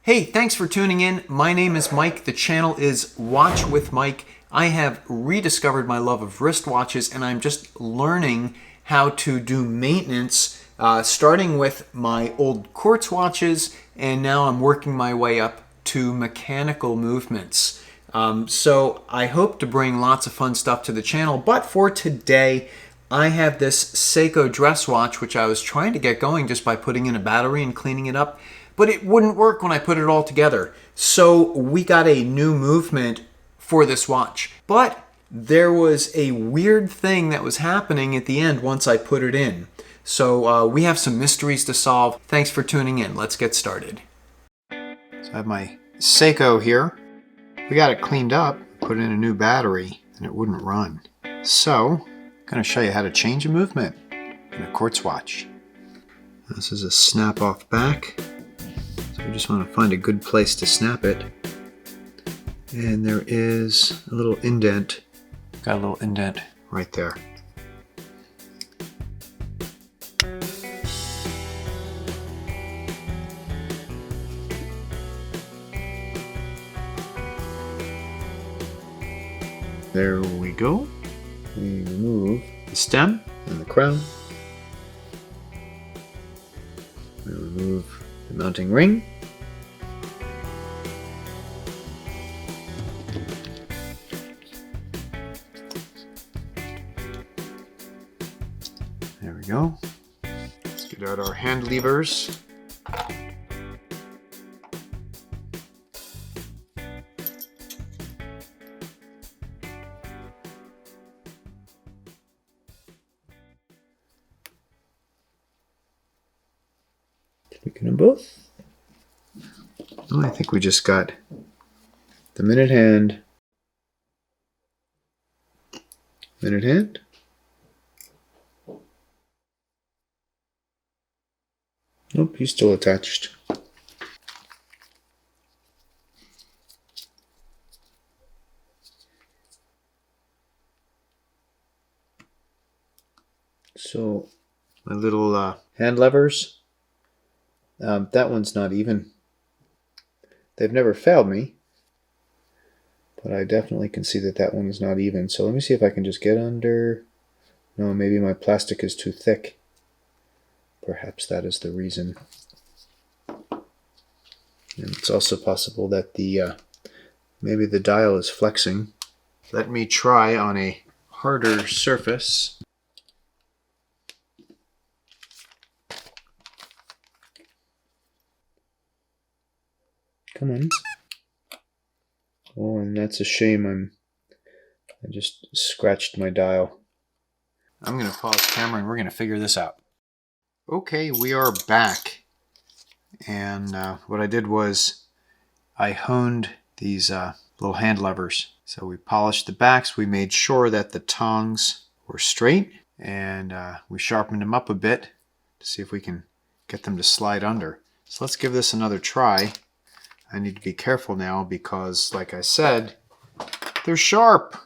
Hey, thanks for tuning in. My name is Mike. The channel is Watch with Mike. I have rediscovered my love of wristwatches, and I'm just learning how to do maintenance, starting with my old Quartz watches, and now I'm working my way up to mechanical movements. So I hope to bring lots of fun stuff to the channel, but for today, I have this Seiko dress watch, which I was trying to get going just by putting in a battery and cleaning it up, but it wouldn't work when I put it all together. So we got a new movement for this watch. But there was a weird thing that was happening at the end once I put it in. So we have some mysteries to solve. Thanks for tuning in. Let's get started. So I have my Seiko here. We got it cleaned up, put in a new battery, and it wouldn't run. So I'm going to show you how to change a movement in a Quartz watch. This is a snap-off back. So we just want to find a good place to snap it. And there is a little indent. Got a little indent right there. There we go. We remove the stem and the crown. We remove the mounting ring. There we go. Let's get out our hand levers. Clicking them both. Oh, I think we just got the minute hand. Minute hand. Nope, he's still attached. So my little hand levers, that one's not even. They've never failed me, but I definitely can see that that one is not even. So let me see if I can just get under. No, maybe my plastic is too thick. Perhaps that is the reason. And it's also possible that maybe the dial is flexing. Let me try on a harder surface. Come on. Oh, and that's a shame. I just scratched my dial. I'm going to pause camera and we're going to figure this out. Okay, we are back. And what I did was I honed these little hand levers. So we polished the backs. We made sure that the tongs were straight. And we sharpened them up a bit to see if we can get them to slide under. So let's give this another try. I need to be careful now because, like I said, they're sharp.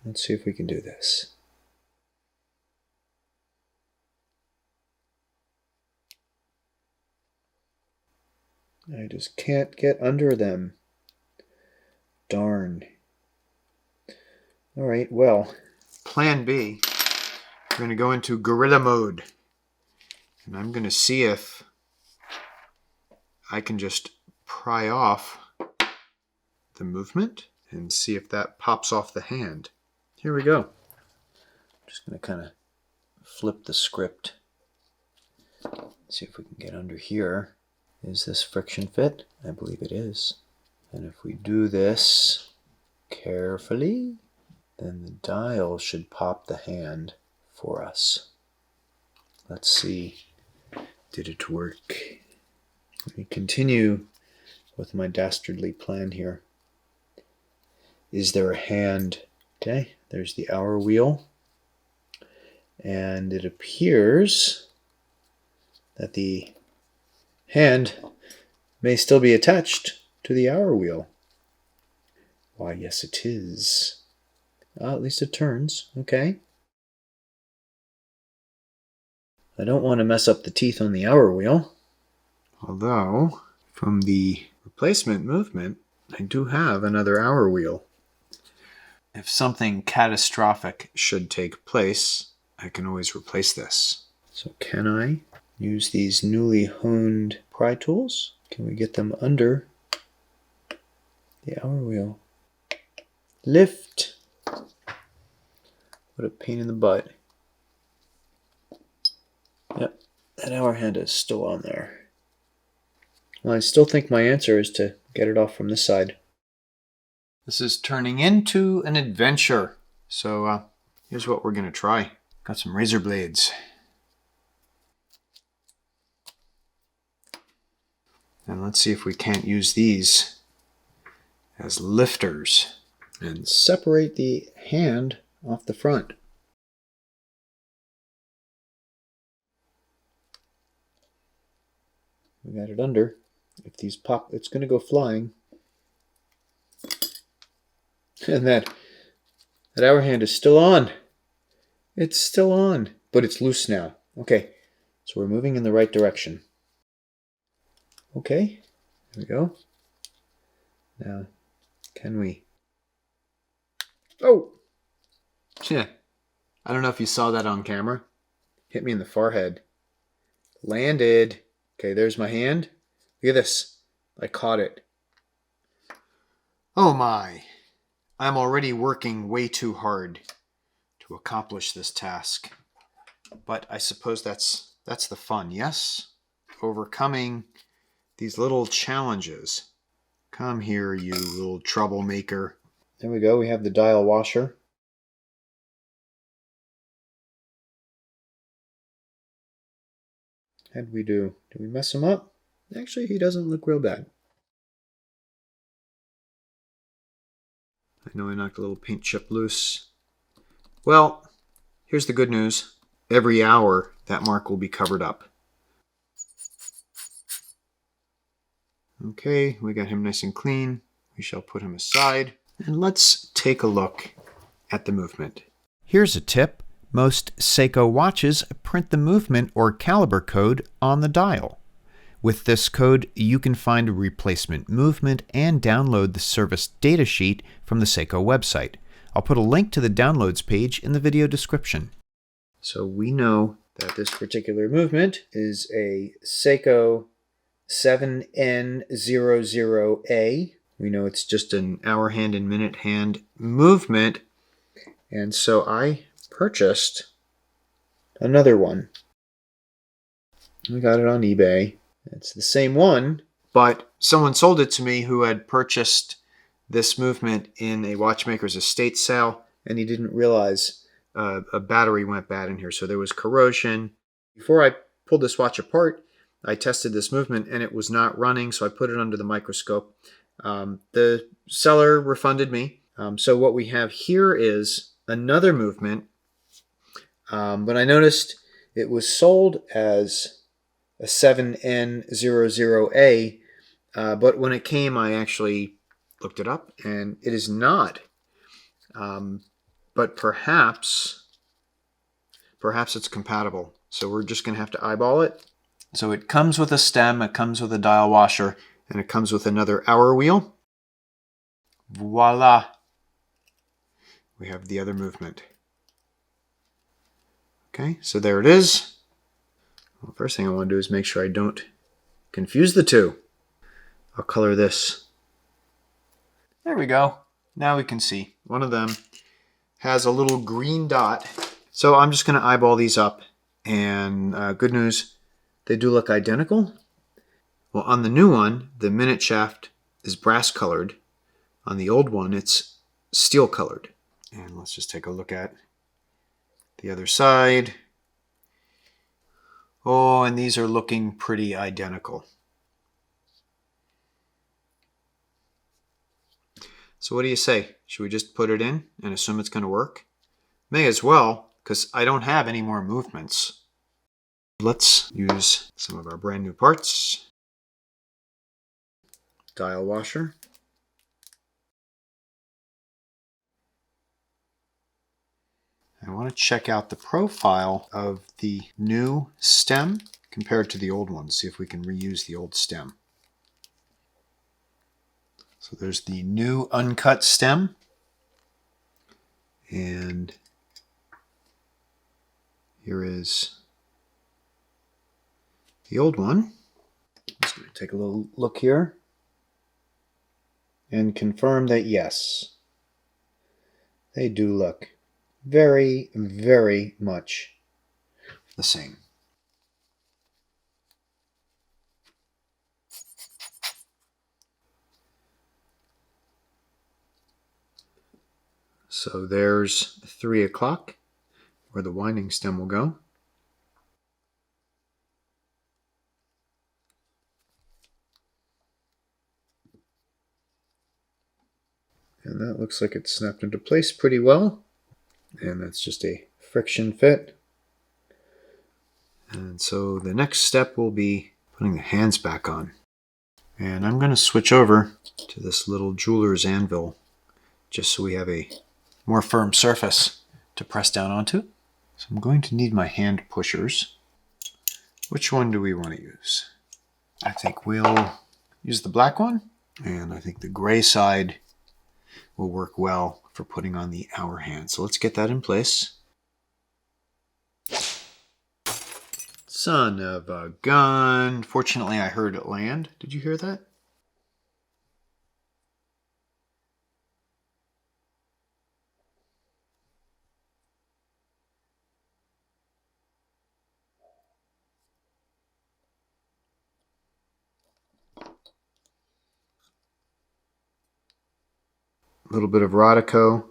Let's see if we can do this. I just can't get under them. Darn. All right, well, plan B. We're going to go into gorilla mode. And I'm going to see if I can just pry off the movement and see if that pops off the hand. Here we go. I'm just going to kind of flip the script. See if we can get under here. Is this friction fit? I believe it is. And if we do this carefully, then the dial should pop the hand for us. Let's see. Did it work? Let me continue with my dastardly plan here. Is there a hand? Okay, there's the hour wheel. And it appears that the hand may still be attached to the hour wheel. Why, yes it is. At least it turns. Okay. I don't want to mess up the teeth on the hour wheel. Although, From the replacement movement, I do have another hour wheel. If something catastrophic should take place, I can always replace this. So can I use these newly honed pry tools? Can we get them under the hour wheel? Lift! What a pain in the butt. Yep, that hour hand is still on there. Well, I still think my answer is to get it off from this side. This is turning into an adventure. So here's what we're going to try. Got some razor blades. And let's see if we can't use these as lifters and separate the hand off the front. We got it under. If these pop, it's going to go flying. And that hour hand is still on. It's still on, but it's loose now. Okay, so we're moving in the right direction. Okay, there we go. Now, can we? Oh! Yeah, I don't know if you saw that on camera. Hit me in the forehead. Landed. Okay, there's my hand. Look at this. I caught it. Oh my. I'm already working way too hard to accomplish this task. But I suppose that's the fun, yes? Overcoming these little challenges. Come here, you little troublemaker. There we go. We have the dial washer. How'd we do? Did we mess him up? Actually, he doesn't look real bad. I know I knocked a little paint chip loose. Well, here's the good news. Every hour, that mark will be covered up. Okay, we got him nice and clean. We shall put him aside. And let's take a look at the movement. Here's a tip. Most Seiko watches print the movement or caliber code on the dial. With this code, you can find a replacement movement and download the service datasheet from the Seiko website. I'll put a link to the downloads page in the video description. So we know that this particular movement is a Seiko 7N00A. We know it's just an hour hand and minute hand movement. And so I purchased another one. We got it on eBay. It's the same one, but someone sold it to me who had purchased this movement in a watchmaker's estate sale, and he didn't realize a battery went bad in here, so there was corrosion. Before I pulled this watch apart, I tested this movement, and it was not running, so I put it under the microscope. The seller refunded me. So what we have here is another movement, but I noticed it was sold as a 7N00A, but when it came, I actually looked it up, and it is not. But perhaps it's compatible. So we're just going to have to eyeball it. So it comes with a stem, it comes with a dial washer, and it comes with another hour wheel. Voila! We have the other movement. Okay, so there it is. Well, first thing I want to do is make sure I don't confuse the two. I'll color this. There we go. Now we can see. One of them has a little green dot. So I'm just going to eyeball these up. And good news, they do look identical. Well, on the new one, the minute shaft is brass colored. On the old one, it's steel colored. And let's just take a look at the other side. Oh, and these are looking pretty identical. So what do you say? Should we just put it in and assume it's going to work? May as well, because I don't have any more movements. Let's use some of our brand new parts. Dial washer. I want to check out the profile of the new stem compared to the old one. See if we can reuse the old stem. So there's the new uncut stem, and here is the old one. Just going to take a little look here and confirm that yes, they do look very, very much the same. So there's 3 o'clock, where the winding stem will go. And that looks like it's snapped into place pretty well. And that's just a friction fit. And so the next step will be putting the hands back on. And I'm going to switch over to this little jeweler's anvil, just so we have a more firm surface to press down onto. So I'm going to need my hand pushers. Which one do we want to use? I think we'll use the black one, and I think the gray side will work well for putting on the hour hand. So let's get that in place. Son of a gun. Fortunately, I heard it land. Did you hear that? A little bit of Rodico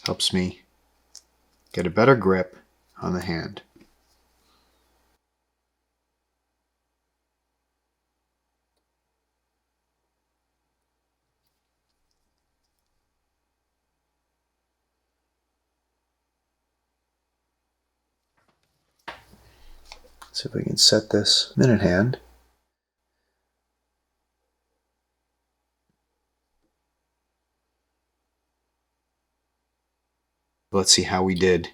helps me get a better grip on the hand. See if we can set this minute hand. Let's see how we did.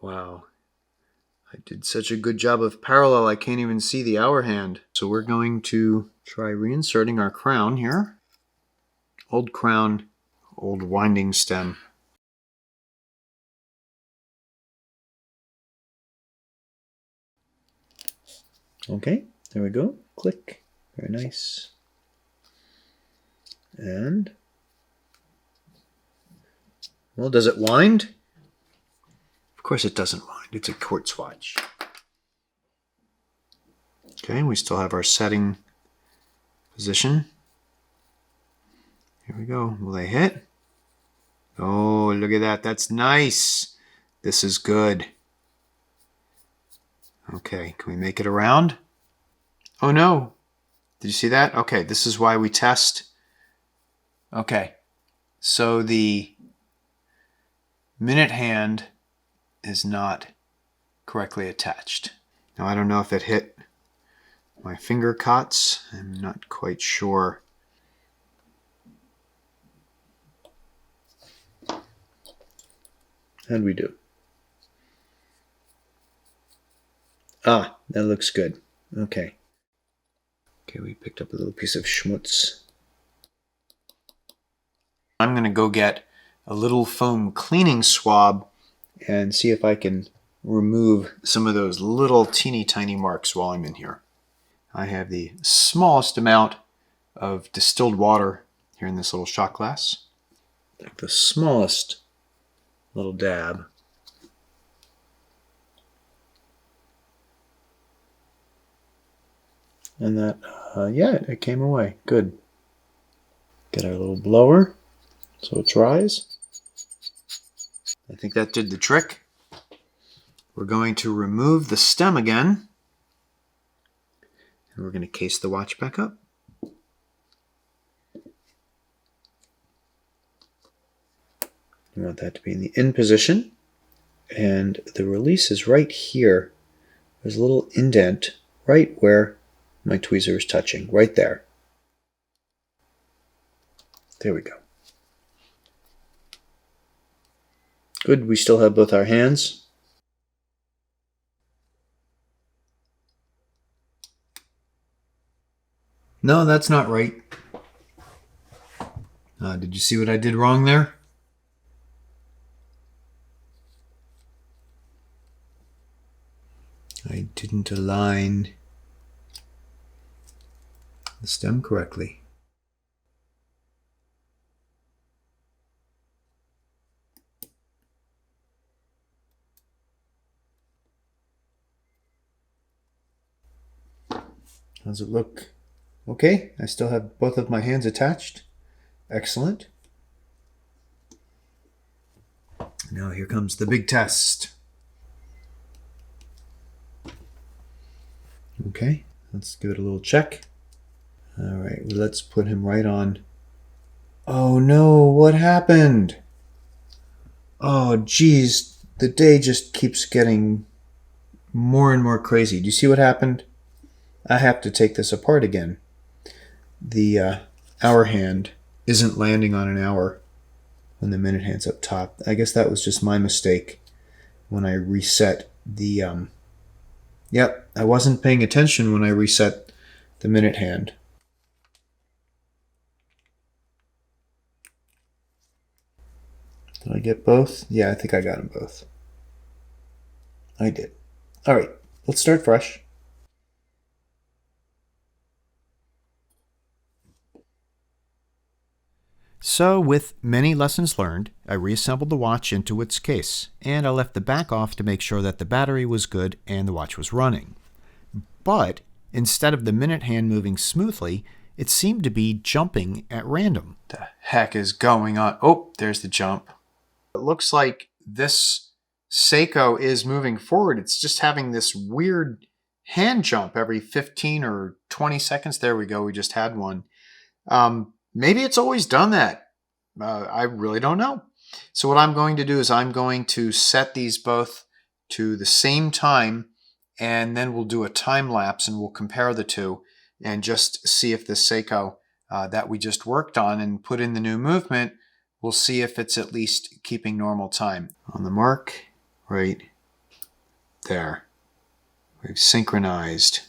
Wow. I did such a good job of parallel, I can't even see the hour hand. So we're going to try reinserting our crown here. Old crown, old winding stem. Okay, there we go. Click. Very nice. And, well, does it wind? Of course it doesn't wind. It's a quartz watch. Okay, we still have our setting position. Here we go. Will they hit? Oh, look at that. That's nice. This is good. Okay, can we make it around? Oh no. Did you see that? Okay, this is why we test. Okay, so the minute hand is not correctly attached. Now I don't know if it hit my finger cots. I'm not quite sure. How'd we do? Ah, that looks good. Okay. Okay, we picked up a little piece of schmutz. I'm going to go get a little foam cleaning swab and see if I can remove some of those little teeny tiny marks while I'm in here. I have the smallest amount of distilled water here in this little shot glass. Like the smallest little dab. And that, yeah, it came away. Good. Get our little blower so it dries. I think that did the trick. We're going to remove the stem again. And we're going to case the watch back up. You want that to be in the in position. And the release is right here. There's a little indent right where my tweezer is touching, right there. There we go. Good, we still have both our hands. No, that's not right. Did you see what I did wrong there? I didn't align the stem correctly. Does it look okay? I still have both of my hands attached. Excellent. Now here comes the big test. Okay, let's give it a little check. All right, let's put him right on. Oh no, what happened? Oh geez, the day just keeps getting more and more crazy. Do you see what happened? I have to take this apart again. The hour hand isn't landing on an hour when the minute hand's up top. I guess that was just my mistake when I reset the... Yep, I wasn't paying attention when I reset the minute hand. Did I get both? Yeah, I think I got them both. I did. All right, let's start fresh. So, with many lessons learned, I reassembled the watch into its case, and I left the back off to make sure that the battery was good and the watch was running. But, instead of the minute hand moving smoothly, it seemed to be jumping at random. The heck is going on? Oh, there's the jump. It looks like this Seiko is moving forward. It's just having this weird hand jump every 15 or 20 seconds. There we go. We just had one. Maybe it's always done that. I really don't know. So what I'm going to do is I'm going to set these both to the same time, and then we'll do a time lapse and we'll compare the two and just see if this Seiko that we just worked on and put in the new movement, we'll see if it's at least keeping normal time. On the mark, right there. We've synchronized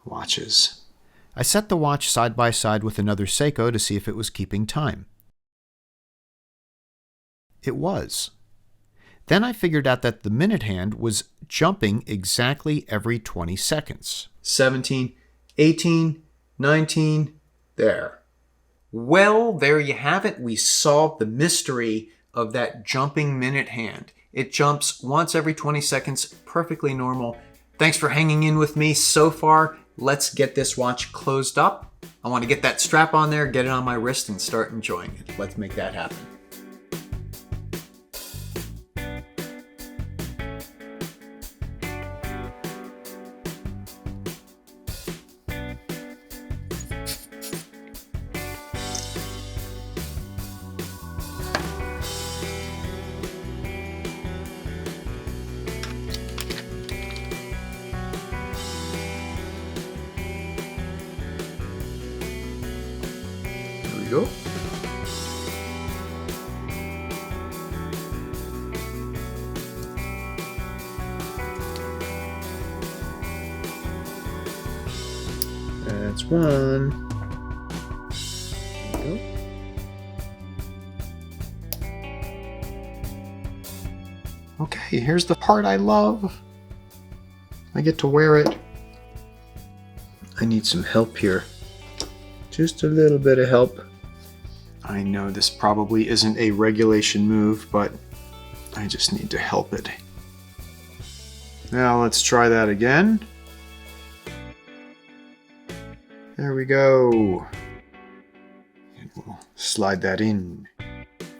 watches. I set the watch side by side with another Seiko to see if it was keeping time. It was. Then I figured out that the minute hand was jumping exactly every 20 seconds. 17, 18, 19, there. Well, there you have it. We solved the mystery of that jumping minute hand. It jumps once every 20 seconds, perfectly normal. Thanks for hanging in with me so far. Let's get this watch closed up. I want to get that strap on there, get it on my wrist, and start enjoying it. Let's make that happen. Go. That's one. There we go. Okay, here's the part I love. I get to wear it. I need some help here. Just a little bit of help. I know this probably isn't a regulation move, but I just need to help it. Now let's try that again. There we go. And we'll slide that in.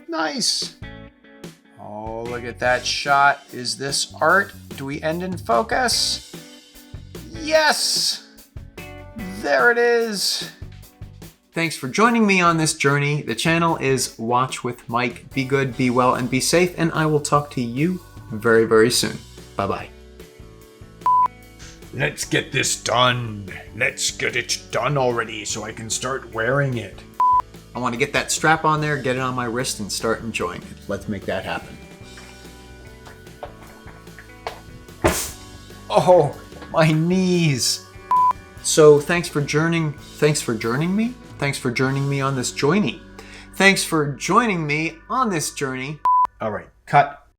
Nice! Oh, look at that shot. Is this art? Do we end in focus? Yes! There it is! Thanks for joining me on this journey. The channel is Watch with Mike. Be good, be well, and be safe, and I will talk to you very, very soon. Bye-bye. Let's get this done. Let's get it done already so I can start wearing it. I want to get that strap on there, get it on my wrist, and start enjoying it. Let's make that happen. Oh, my knees. So thanks for joining me. Thanks for joining me on this journey. Thanks for joining me on this journey. All right, cut.